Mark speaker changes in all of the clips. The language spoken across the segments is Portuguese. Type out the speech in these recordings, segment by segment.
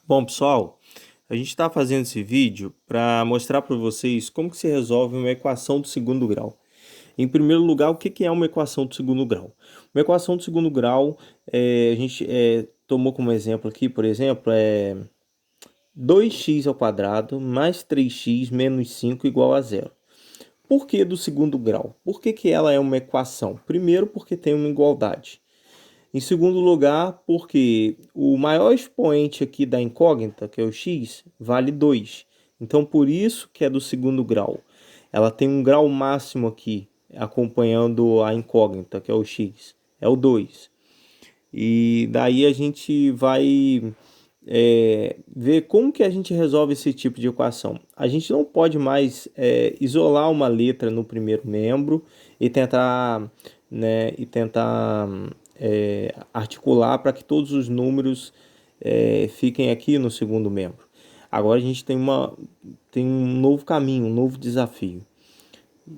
Speaker 1: Bom, pessoal, a gente está fazendo esse vídeo para mostrar para vocês como que se resolve uma equação do segundo grau. Em primeiro lugar, o que que é uma equação do segundo grau? Uma equação do segundo grau, a gente tomou como exemplo aqui, por exemplo, 2x ao quadrado mais 3x menos 5 igual a zero. Por que do segundo grau? Por que que ela é uma equação? Primeiro, porque tem uma igualdade. Em segundo lugar, porque o maior expoente aqui da incógnita, que é o x, vale 2. Então, por isso que é do segundo grau. Ela tem um grau máximo aqui, acompanhando a incógnita, que é o x. É o 2. E daí a gente vai ver como que a gente resolve esse tipo de equação. A gente não pode mais isolar uma letra no primeiro membro e tentar, articular para que todos os números fiquem aqui no segundo membro. Agora a gente tem um novo caminho, um novo desafio.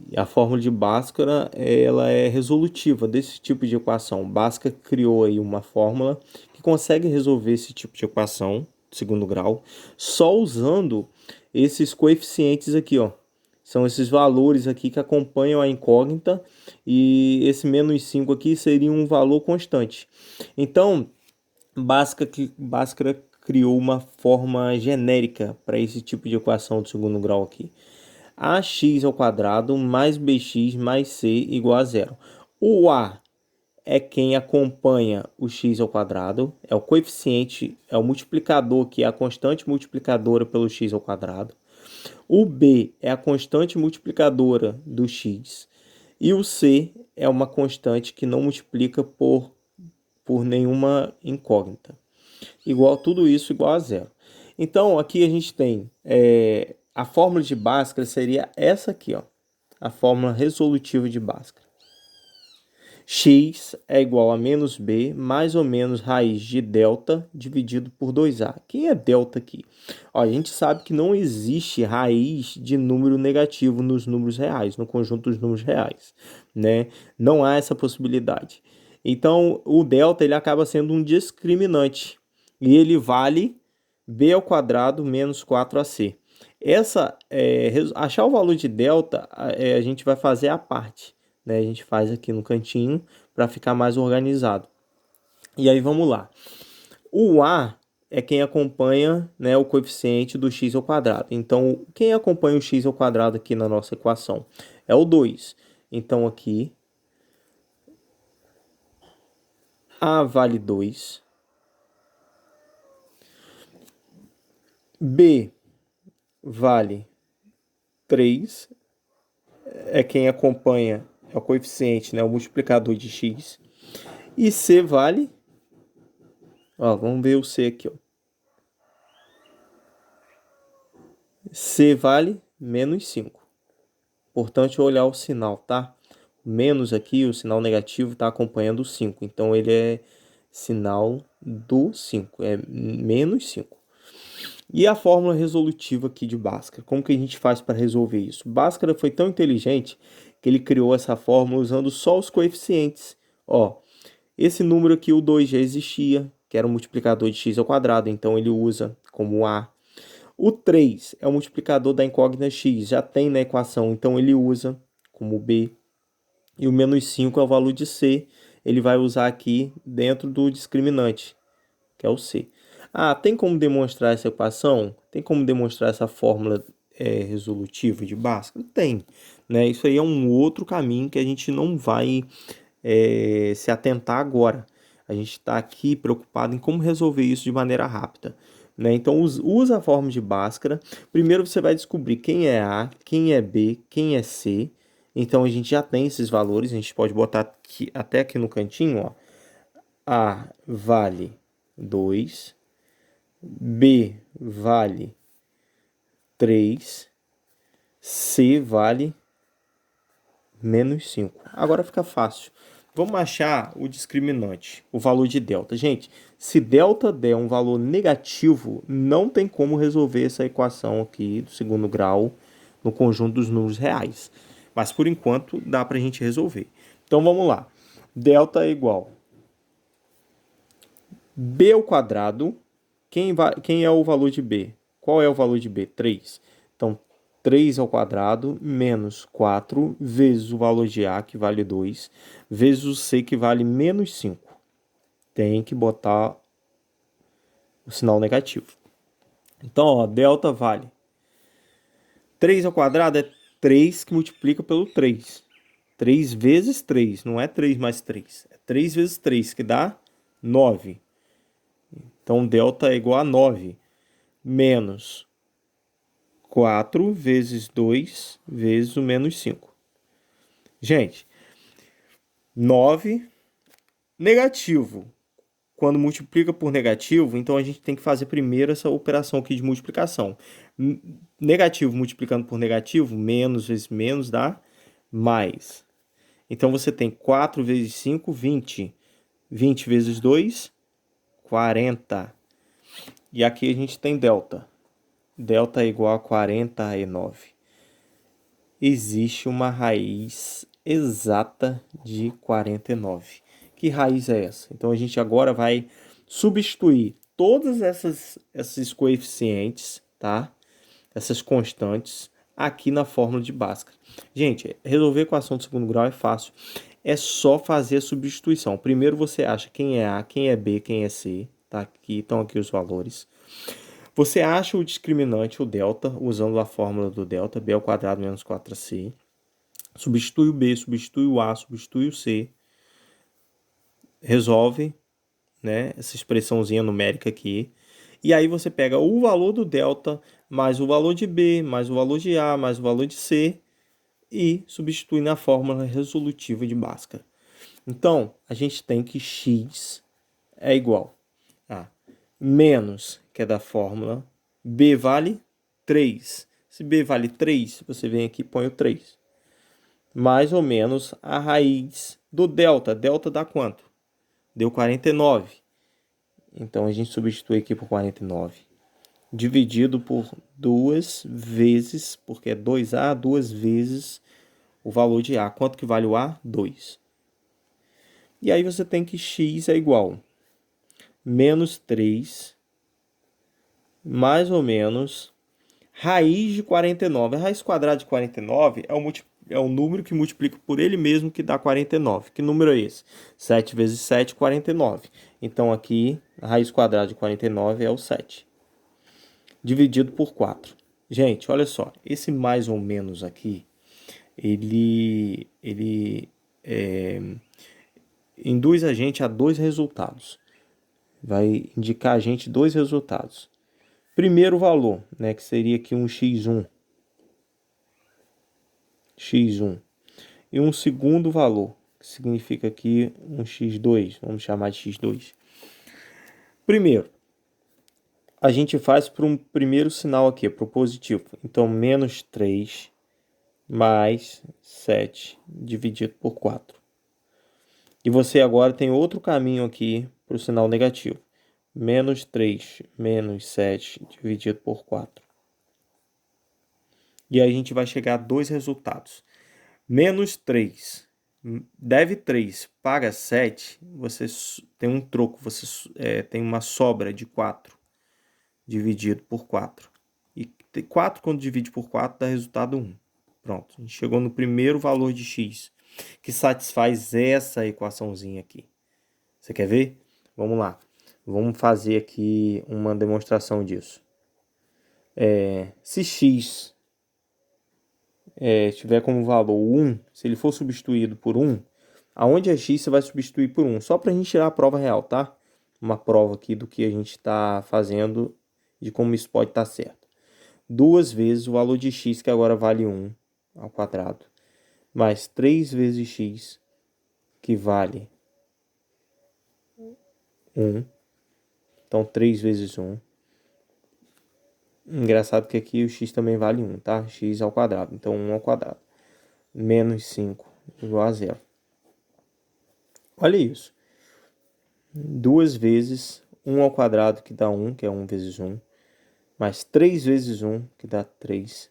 Speaker 1: E a fórmula de Bhaskara, ela é resolutiva desse tipo de equação. Bhaskara criou aí uma fórmula que consegue resolver esse tipo de equação de segundo grau só usando esses coeficientes aqui, ó. São esses valores aqui que acompanham a incógnita, e esse menos 5 aqui seria um valor constante. Então, Bhaskara criou uma forma genérica para esse tipo de equação de segundo grau aqui. Ax ao quadrado mais bx mais c igual a zero. O a é quem acompanha o x ao quadrado, é o coeficiente, é o multiplicador, que é a constante multiplicadora pelo x ao quadrado. O b é a constante multiplicadora do x. E o c é uma constante que não multiplica por nenhuma incógnita. Tudo isso igual a zero. Então, aqui a gente tem a fórmula de Bhaskara seria essa aqui, ó, a fórmula resolutiva de Bhaskara. X é igual a menos b mais ou menos raiz de delta dividido por 2a. Quem é delta aqui? Ó, a gente sabe que não existe raiz de número negativo nos números reais, no conjunto dos números reais, né? Não há essa possibilidade. Então, o delta ele acaba sendo um discriminante e ele vale b ao quadrado menos 4ac. Achar o valor de delta, a gente vai fazer a parte, né? A gente faz aqui no cantinho para ficar mais organizado. E aí vamos lá. O a é quem acompanha, né, o coeficiente do x ao quadrado. Então, quem acompanha o x ao quadrado aqui na nossa equação é o 2. Então, aqui, a vale 2. B vale 3. É quem acompanha, é o coeficiente, né, o multiplicador de x. E C vale... Ó, vamos ver o C aqui, ó. C vale menos 5. Importante olhar o sinal, tá? O menos aqui, o sinal negativo, está acompanhando o 5. Então, ele é sinal do 5. É menos 5. E a fórmula resolutiva aqui de Bhaskara. Como que a gente faz para resolver isso? Bhaskara foi tão inteligente que ele criou essa fórmula usando só os coeficientes. Ó, esse número aqui, o 2, já existia, que era o multiplicador de x ao quadrado. Então, ele usa como A. O 3 é o multiplicador da incógnita x, já tem na equação, então ele usa como B. E o menos 5 é o valor de C, ele vai usar aqui dentro do discriminante, que é o C. Ah, tem como demonstrar essa equação? Tem como demonstrar essa fórmula resolutiva de Bhaskara? Tem, né? Isso aí é um outro caminho que a gente não vai se atentar agora. A gente está aqui preocupado em como resolver isso de maneira rápida, né? Então, usa a fórmula de Bhaskara. Primeiro você vai descobrir quem é A, quem é B, quem é C. Então, a gente já tem esses valores. A gente pode botar aqui, até aqui no cantinho, ó. A vale 2, B vale 3, C vale menos 5. Agora fica fácil. Vamos achar o discriminante, o valor de delta. Gente, se delta der um valor negativo, não tem como resolver essa equação aqui do segundo grau no conjunto dos números reais. Mas por enquanto dá para a gente resolver. Então vamos lá. Delta é igual b ao quadrado Quem é o valor de B? Qual é o valor de B? 3. Então, 3 ao quadrado menos 4 vezes o valor de A, que vale 2, vezes o C, que vale menos 5. Tem que botar o sinal negativo. Então, ó, delta vale 3 ao quadrado é 3 que multiplica pelo 3. 3 vezes 3, não é 3 mais 3. É 3 vezes 3, que dá 9. Então, delta é igual a 9 menos 4 vezes 2 vezes o menos 5. Gente, 9 negativo. Quando multiplica por negativo, então a gente tem que fazer primeiro essa operação aqui de multiplicação. Negativo multiplicando por negativo, menos vezes menos dá mais. Então você tem 4 vezes 5, 20. 20 vezes 2, 40. E aqui a gente tem delta. Delta é igual a 49. Existe uma raiz exata de 49. Que raiz é essa? Então a gente agora vai substituir todas esses coeficientes, tá? Essas constantes aqui na fórmula de Bhaskara. Gente, resolver equação de segundo grau é fácil. É só fazer a substituição. Primeiro você acha quem é A, quem é B, quem é C. Tá? Estão aqui os valores. Você acha o discriminante, o delta, usando a fórmula do delta, B ao quadrado menos 4AC. Substitui o B, substitui o A, substitui o C. Resolve, né, essa expressãozinha numérica aqui. E aí você pega o valor do delta, mais o valor de B, mais o valor de A, mais o valor de C, e substitui na fórmula resolutiva de Bhaskara. Então, a gente tem que x é igual a menos, que é da fórmula, B vale 3. Se B vale 3, você vem aqui e põe o 3. Mais ou menos a raiz do delta. Delta dá quanto? Deu 49. Então, a gente substitui aqui por 49. Dividido por 2 vezes, porque é 2A, 2 vezes o valor de A. Quanto que vale o A? 2. E aí você tem que x é igual menos 3, mais ou menos, raiz de 49. A raiz quadrada de 49 é o número que multiplica por ele mesmo, que dá 49. Que número é esse? 7 vezes 7, 49. Então, aqui, a raiz quadrada de 49 é o 7. Dividido por 4. Gente, olha só. Esse mais ou menos aqui, ele induz a gente a dois resultados. Vai indicar a gente dois resultados. Primeiro valor, né, que seria aqui um x1. x1. E um segundo valor, que significa aqui um x2. Vamos chamar de x2. Primeiro, a gente faz para um primeiro sinal aqui, para o positivo. Então, menos 3 mais 7 dividido por 4. E você agora tem outro caminho aqui para o sinal negativo. Menos 3 menos 7 dividido por 4. E aí a gente vai chegar a dois resultados. Menos 3 deve 3, paga 7, você tem um troco, você tem uma sobra de 4 dividido por 4. E 4 quando divide por 4 dá resultado 1. Pronto, a gente chegou no primeiro valor de x, que satisfaz essa equaçãozinha aqui. Você quer ver? Vamos lá. Vamos fazer aqui uma demonstração disso. Se x tiver como valor 1, se ele for substituído por 1, aonde é x você vai substituir por 1. Só para a gente tirar a prova real, tá? Uma prova aqui do que a gente está fazendo, de como isso pode estar certo. 2 vezes o valor de x, que agora vale 1 ao quadrado, mais 3 vezes x, que vale 1. Então, 3 vezes 1. Engraçado que aqui o x também vale 1, tá? X ao quadrado. Então, 1 ao quadrado. Menos 5 igual a 0. Olha isso. 2 vezes 1 ao quadrado, que dá 1, que é 1 vezes 1. Mais 3 vezes 1, que dá 3.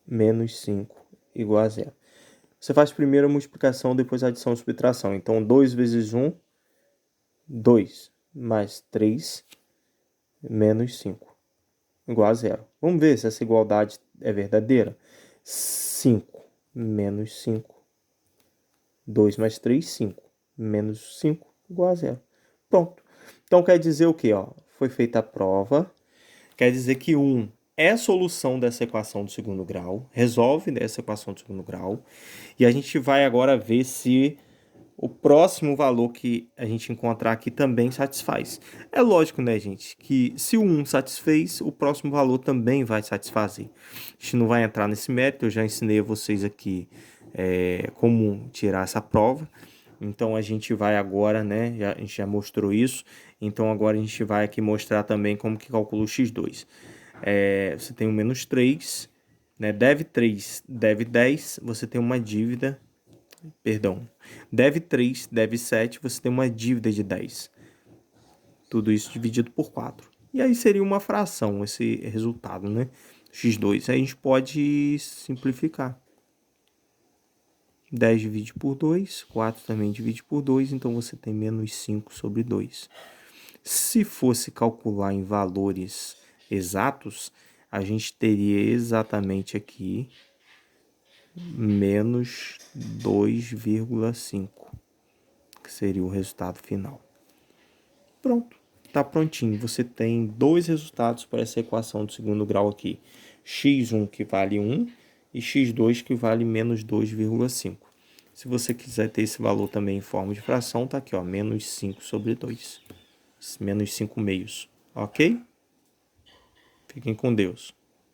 Speaker 1: Menos 5 igual a 0. Você faz primeiro a multiplicação, depois a adição e subtração. Então, 2 vezes 1, 2. Mais 3 menos 5 igual a zero. Vamos ver se essa igualdade é verdadeira. 5 menos 5. 2 mais 3, 5. Menos 5 igual a zero. Pronto. Então quer dizer o quê? Ó? Foi feita a prova. Quer dizer que 1 é a solução dessa equação do segundo grau. Resolve essa equação do segundo grau. E a gente vai agora ver se o próximo valor que a gente encontrar aqui também satisfaz. É lógico, né, gente, que se o 1 satisfez, o próximo valor também vai satisfazer. A gente não vai entrar nesse mérito, eu já ensinei a vocês aqui como tirar essa prova. Então a gente vai agora, né, a gente já mostrou isso, então agora a gente vai aqui mostrar também como que calcula o x2. Você tem o menos 3, né, deve 3, deve 10, você tem uma dívida. Perdão, deve 3, deve 7, você tem uma dívida de 10. Tudo isso dividido por 4. E aí seria uma fração esse resultado, né? x2. Aí a gente pode simplificar. 10 divide por 2, 4 também divide por 2, então você tem menos 5 sobre 2. Se fosse calcular em valores exatos, a gente teria exatamente aqui menos 2,5, que seria o resultado final. Pronto, está prontinho. Você tem dois resultados para essa equação do segundo grau aqui. x1 que vale 1 e x2 que vale menos 2,5. Se você quiser ter esse valor também em forma de fração, tá aqui, ó, menos 5 sobre 2. Menos 5 meios, ok? Fiquem com Deus.